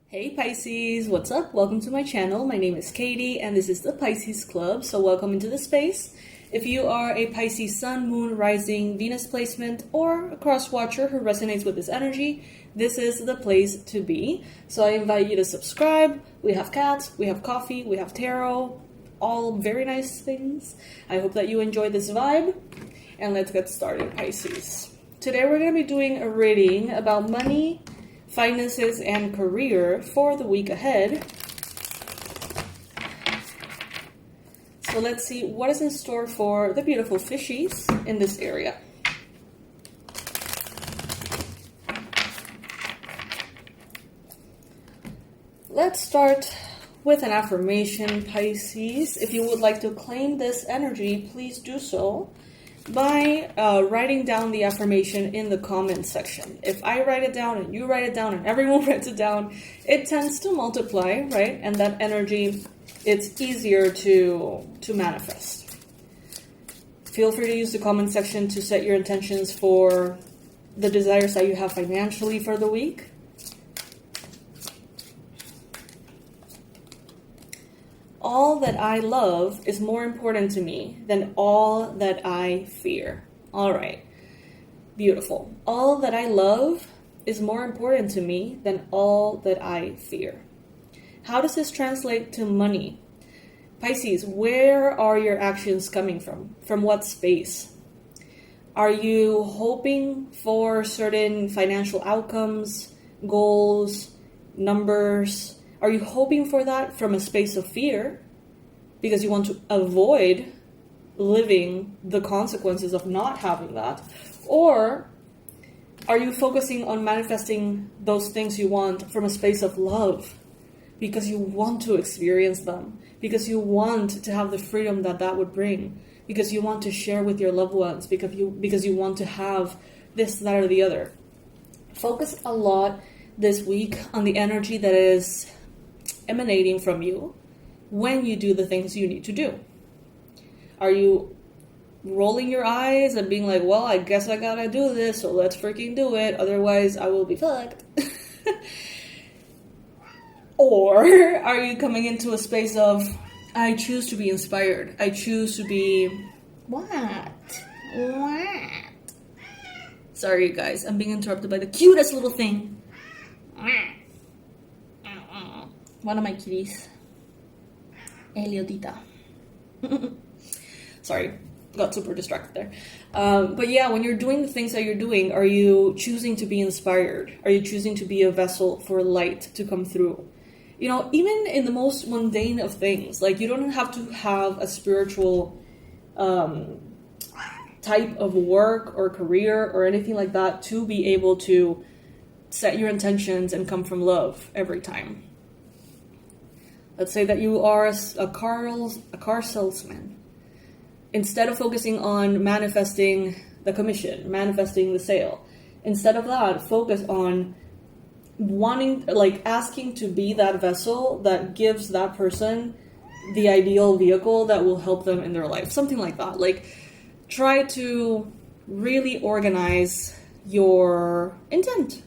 Hey Pisces, what's up? Welcome to my channel. My name is Katie and this is the Pisces Club, so welcome into the space. If you are a Pisces Sun, Moon, Rising, Venus placement, or a cross watcher who resonates with this energy, this is the place to be. So I invite you to subscribe. We have cats, we have coffee, we have tarot, all very nice things. I hope that you enjoy this vibe, and let's get started, Pisces. Today we're going to be doing a reading about money, finances, and career for the week ahead. So let's see what is in store for the beautiful fishies in this area. Let's start with an affirmation, Pisces. If you would like to claim this energy, please do so by writing down the affirmation in the comment section. If I write it down and you write it down and everyone writes it down, it tends to multiply, right? And that energy, it's easier to manifest. Feel free to use the comment section to set your intentions for the desires that you have financially for the week. All that I love is more important to me than all that I fear. All right. Beautiful. All that I love is more important to me than all that I fear. How does this translate to money? Pisces, where are your actions coming from? From what space? Are you hoping for certain financial outcomes, goals, numbers? Are you hoping for that from a space of fear because you want to avoid living the consequences of not having that? Or are you focusing on manifesting those things you want from a space of love because you want to experience them, because you want to have the freedom that that would bring, because you want to share with your loved ones, because you want to have this, that, or the other? Focus a lot this week on the energy that is emanating from you when you do the things you need to do. Are you rolling your eyes and being like, well, I guess I gotta do this, so let's freaking do it, otherwise I will be fucked? Or are you coming into a space of, I choose to be inspired, I choose to be... What? Sorry, you guys, I'm being interrupted by the cutest little thing. One of my kitties. Eliotita. Sorry, got super distracted there. But yeah, when you're doing the things that you're doing, are you choosing to be inspired? Are you choosing to be a vessel for light to come through? You know, even in the most mundane of things, like you don't have to have a spiritual type of work or career or anything like that to be able to set your intentions and come from love every time. Let's say that you are a car salesman. Instead of focusing on manifesting the commission, manifesting the sale, instead of that, focus on asking to be that vessel that gives that person the ideal vehicle that will help them in their life. Something like that. Like, try to really organize your intent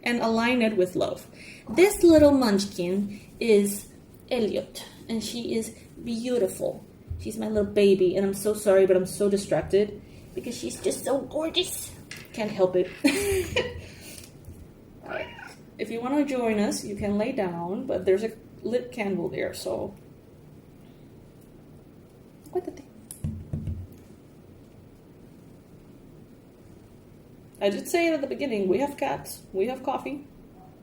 and align it with love. This little munchkin is Elliot, and she is beautiful. She's my little baby, and I'm so sorry, but I'm so distracted because she's just so gorgeous. Can't help it. Alright. If you want to join us, you can lay down, but there's a lit candle there, so... What the thing? I did say it at the beginning, we have cats, we have coffee,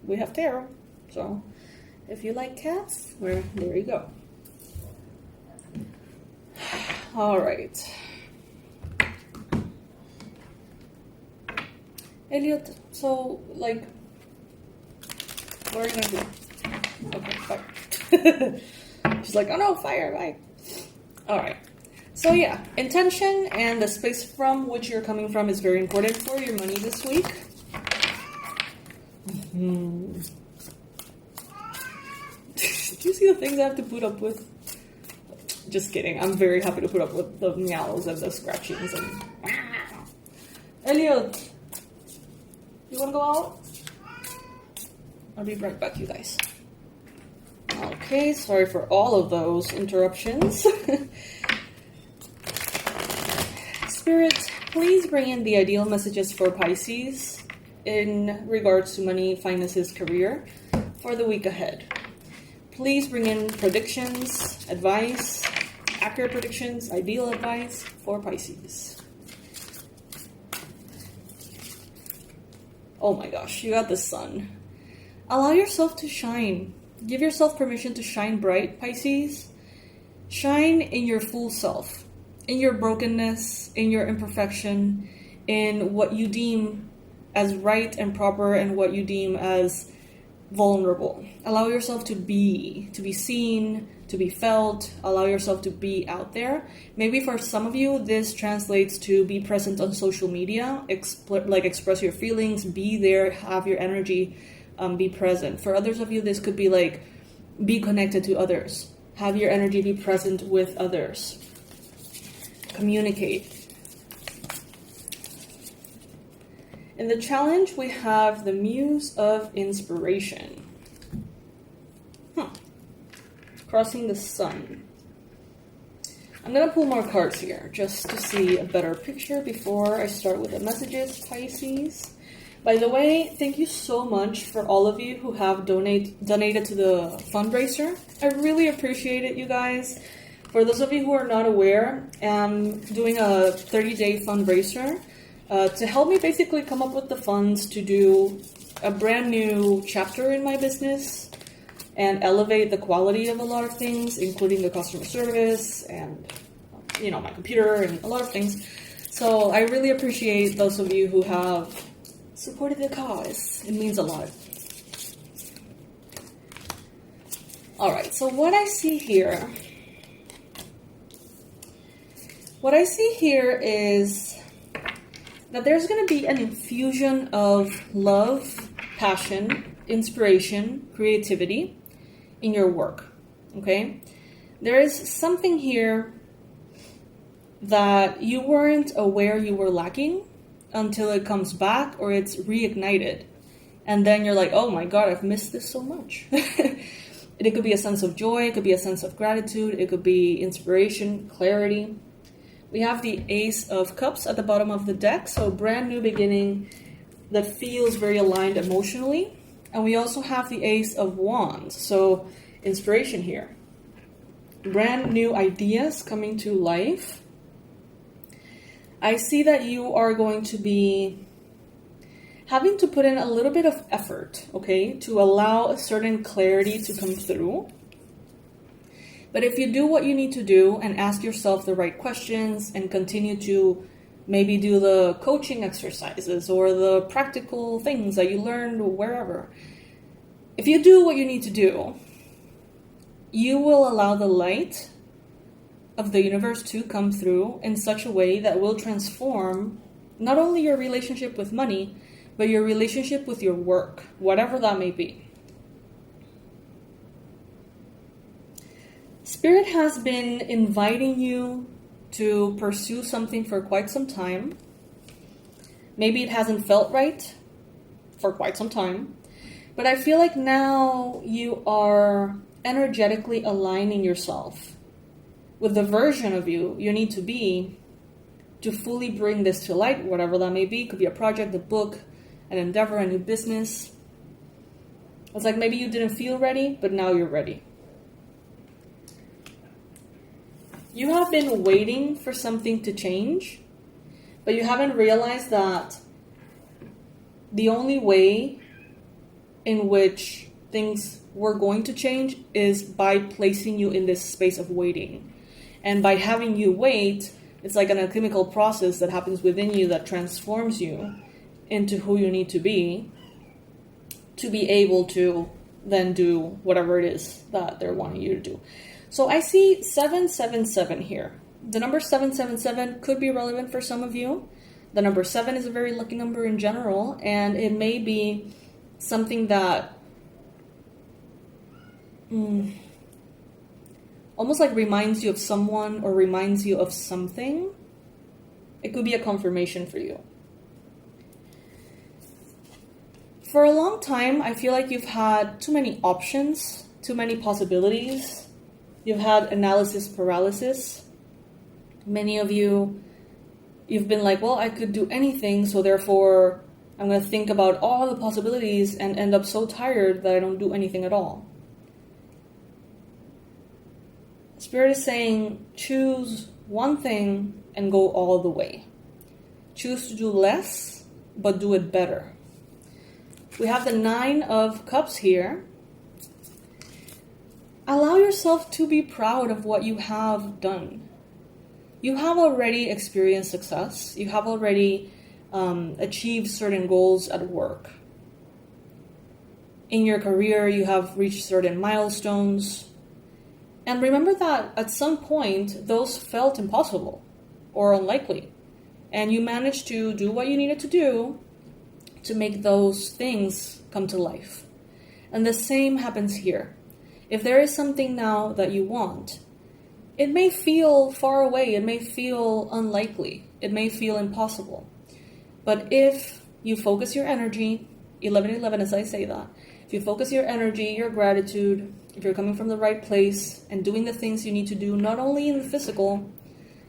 we have tarot, so... If you like cats, well, there you go. All right. Elliot, so, like, what are you gonna do? Okay, fire. She's like, oh no, fire, bye. All right. So yeah, intention and the space from which you're coming from is very important for your money this week. Do you see the things I have to put up with? Just kidding. I'm very happy to put up with the meows and the scratchings and... Elliot! You wanna go out? I'll be right back, you guys. Okay, sorry for all of those interruptions. Spirit, please bring in the ideal messages for Pisces in regards to money, finances, career for the week ahead. Please bring in predictions, advice, accurate predictions, ideal advice for Pisces. Oh my gosh, you got the sun. Allow yourself to shine. Give yourself permission to shine bright, Pisces. Shine in your full self, in your brokenness, in your imperfection, in what you deem as right and proper and what you deem as vulnerable. Allow yourself to be seen, to be felt. Allow yourself to be out there. Maybe for some of you, this translates to be present on social media, express your feelings, be there, have your energy, be present. For others of you, this could be like, be connected to others. Have your energy be present with others. Communicate. In the challenge, we have the Muse of Inspiration. Crossing the sun. I'm going to pull more cards here just to see a better picture before I start with the messages, Pisces. By the way, thank you so much for all of you who have donated to the fundraiser. I really appreciate it, you guys. For those of you who are not aware, I'm doing a 30-day fundraiser to help me basically come up with the funds to do a brand new chapter in my business and elevate the quality of a lot of things, including the customer service and, my computer and a lot of things. So I really appreciate those of you who have supported the cause. It means a lot. All right, so what I see here is that there's going to be an infusion of love, passion, inspiration, creativity in your work, okay? There is something here that you weren't aware you were lacking until it comes back or it's reignited. And then you're like, oh my God, I've missed this so much. It could be a sense of joy, it could be a sense of gratitude, it could be inspiration, clarity. We have the Ace of Cups at the bottom of the deck, so brand new beginning that feels very aligned emotionally. And we also have the Ace of Wands, so inspiration here. Brand new ideas coming to life. I see that you are going to be having to put in a little bit of effort, okay, to allow a certain clarity to come through. But if you do what you need to do and ask yourself the right questions and continue to maybe do the coaching exercises or the practical things that you learned wherever, if you do what you need to do, you will allow the light of the universe to come through in such a way that will transform not only your relationship with money, but your relationship with your work, whatever that may be. Spirit has been inviting you to pursue something for quite some time. Maybe it hasn't felt right for quite some time, but I feel like now you are energetically aligning yourself with the version of you need to be to fully bring this to light, whatever that may be. It could be a project, a book, an endeavor, a new business. It's like maybe you didn't feel ready, but now you're ready. You have been waiting for something to change, but you haven't realized that the only way in which things were going to change is by placing you in this space of waiting. And by having you wait, it's like an alchemical process that happens within you that transforms you into who you need to be able to then do whatever it is that they're wanting you to do. So I see 777 here. The number 777 could be relevant for some of you. The number 7 is a very lucky number in general, and it may be something that almost like reminds you of someone or reminds you of something. It could be a confirmation for you. For a long time, I feel like you've had too many options too many possibilities. You've had analysis paralysis. Many of you, you've been like, well, I could do anything, so therefore I'm going to think about all the possibilities and end up so tired that I don't do anything at all. Spirit is saying, choose one thing and go all the way. Choose to do less, but do it better. We have the 9 of Cups here. Allow yourself to be proud of what you have done. You have already experienced success. You have already achieved certain goals at work. In your career, you have reached certain milestones. And remember that at some point, those felt impossible or unlikely. And you managed to do what you needed to do to make those things come to life. And the same happens here. If there is something now that you want, it may feel far away, it may feel unlikely, it may feel impossible. But if you focus your energy, 11:11 as I say that, if you focus your energy, your gratitude, if you're coming from the right place and doing the things you need to do, not only in the physical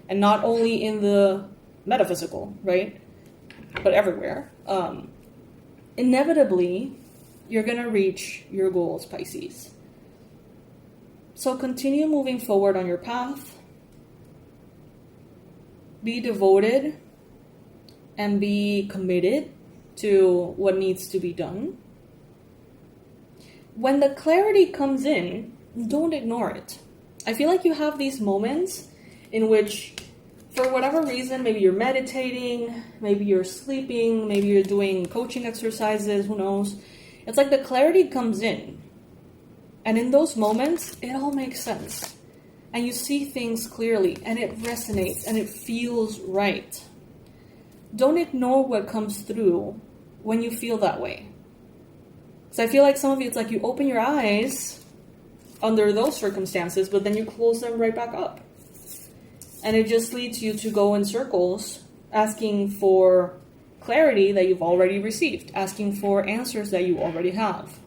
and not only in the metaphysical, right? But everywhere, inevitably, you're going to reach your goals, Pisces. So continue moving forward on your path. Be devoted and be committed to what needs to be done. When the clarity comes in, don't ignore it. I feel like you have these moments in which, for whatever reason, maybe you're meditating, maybe you're sleeping, maybe you're doing coaching exercises, who knows. It's like the clarity comes in. And in those moments, it all makes sense. And you see things clearly, and it resonates, and it feels right. Don't ignore what comes through when you feel that way. Because I feel like some of you, it's like you open your eyes under those circumstances, but then you close them right back up. And it just leads you to go in circles, asking for clarity that you've already received, asking for answers that you already have.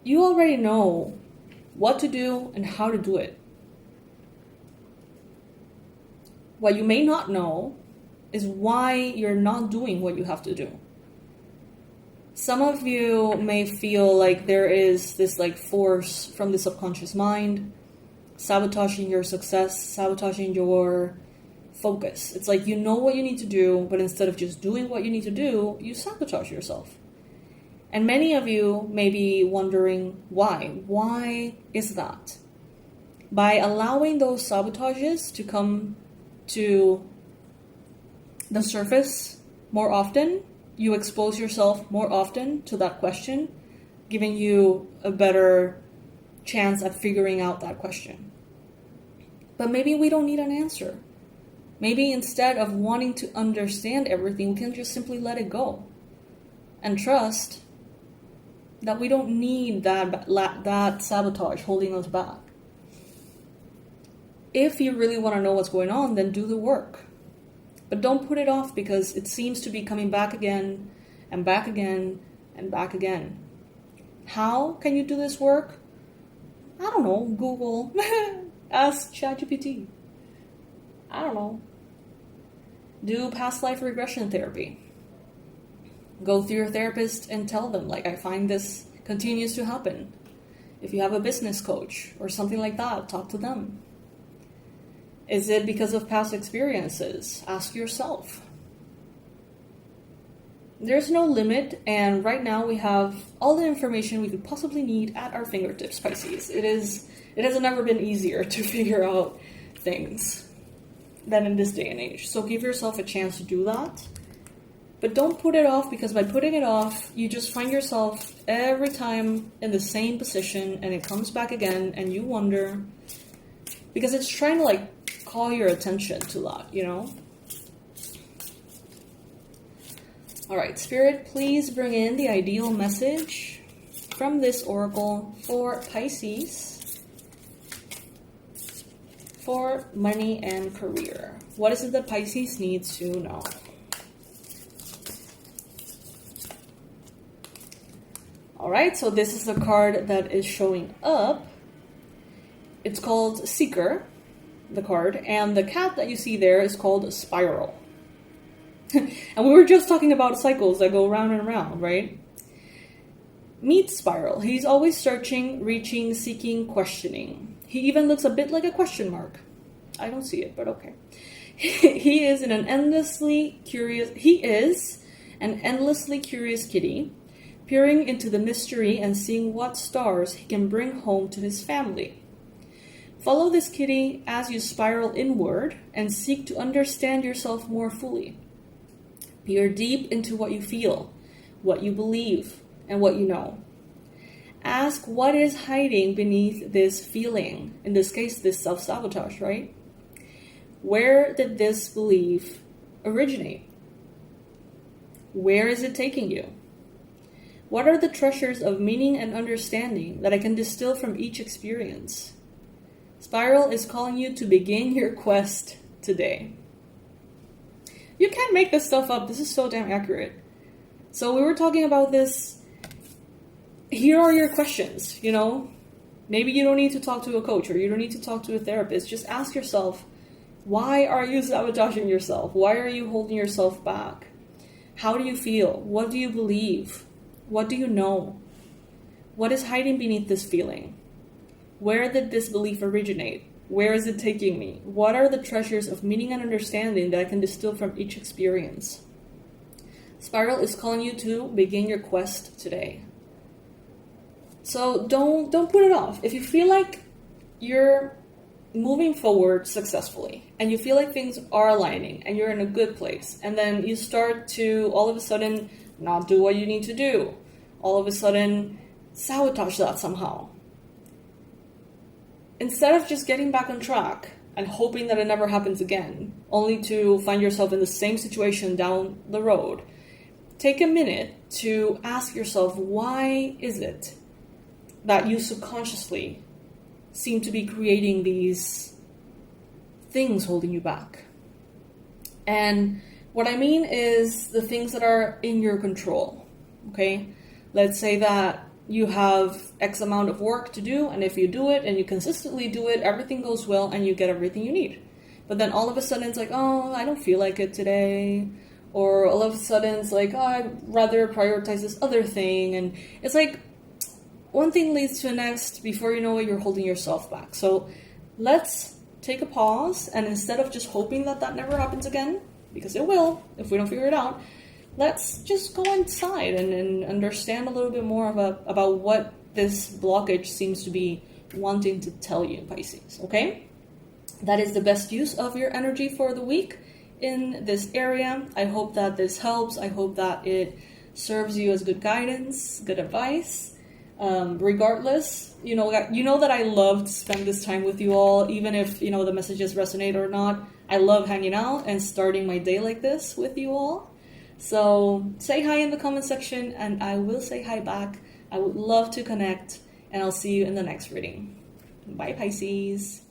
You already know what to do and how to do it. What you may not know is why you're not doing what you have to do. Some of you may feel like there is this like force from the subconscious mind sabotaging your success, sabotaging your focus. It's like you know what you need to do, but instead of just doing what you need to do, you sabotage yourself. And many of you may be wondering why. Why is that? By allowing those sabotages to come to the surface more often, you expose yourself more often to that question, giving you a better chance at figuring out that question. But maybe we don't need an answer. Maybe instead of wanting to understand everything, we can just simply let it go and trust that we don't need that sabotage holding us back. If you really want to know what's going on, then do the work. But don't put it off because it seems to be coming back again and back again and back again. How can you do this work? I don't know. Google. Ask ChatGPT. I don't know. Do past life regression therapy. Go through your therapist and tell them, like, I find this continues to happen. If you have a business coach or something like that, talk to them. Is it because of past experiences? Ask yourself. There's no limit, and right now we have all the information we could possibly need at our fingertips, Pisces. It has never been easier to figure out things than in this day and age. So give yourself a chance to do that. But don't put it off, because by putting it off, you just find yourself every time in the same position, and it comes back again, and you wonder, because it's trying to like call your attention to that, you know? All right, Spirit, please bring in the ideal message from this oracle for Pisces for money and career. What is it that Pisces needs to know? All right, so this is the card that is showing up. It's called Seeker, the card, and the cat that you see there is called Spiral. And we were just talking about cycles that go round and round, right? Meet Spiral. He's always searching, reaching, seeking, questioning. He even looks a bit like a question mark. I don't see it, but okay. He is an endlessly curious kitty, peering into the mystery and seeing what stars he can bring home to his family. Follow this kitty as you spiral inward and seek to understand yourself more fully. Peer deep into what you feel, what you believe, and what you know. Ask what is hiding beneath this feeling, in this case, this self-sabotage, right? Where did this belief originate? Where is it taking you? What are the treasures of meaning and understanding that I can distill from each experience? Spiral is calling you to begin your quest today. You can't make this stuff up. This is so damn accurate. So we were talking about this. Here are your questions, Maybe you don't need to talk to a coach or you don't need to talk to a therapist. Just ask yourself, why are you sabotaging yourself? Why are you holding yourself back? How do you feel? What do you believe? What do you know? What is hiding beneath this feeling? Where did this belief originate? Where is it taking me? What are the treasures of meaning and understanding that I can distill from each experience? Spiral is calling you to begin your quest today. So don't put it off. If you feel like you're moving forward successfully and you feel like things are aligning and you're in a good place, and then you start to all of a sudden not do what you need to do, all of a sudden sabotage that somehow. Instead of just getting back on track and hoping that it never happens again, only to find yourself in the same situation down the road, take a minute to ask yourself, why is it that you subconsciously seem to be creating these things holding you back? And what I mean is the things that are in your control, okay? Let's say that you have X amount of work to do, and if you do it and you consistently do it, everything goes well and you get everything you need. But then all of a sudden it's like, oh, I don't feel like it today. Or all of a sudden it's like, oh, I'd rather prioritize this other thing. And it's like one thing leads to the next. Before you know it, you're holding yourself back. So let's take a pause, and instead of just hoping that that never happens again, because it will if we don't figure it out, let's just go inside and understand a little bit more about what this blockage seems to be wanting to tell you, Pisces, okay? That is the best use of your energy for the week in this area. I hope that this helps. I hope that it serves you as good guidance, good advice. Regardless, you know that I love to spend this time with you all, even if, the messages resonate or not. I love hanging out and starting my day like this with you all. So say hi in the comment section and I will say hi back. I would love to connect, and I'll see you in the next reading. Bye, Pisces.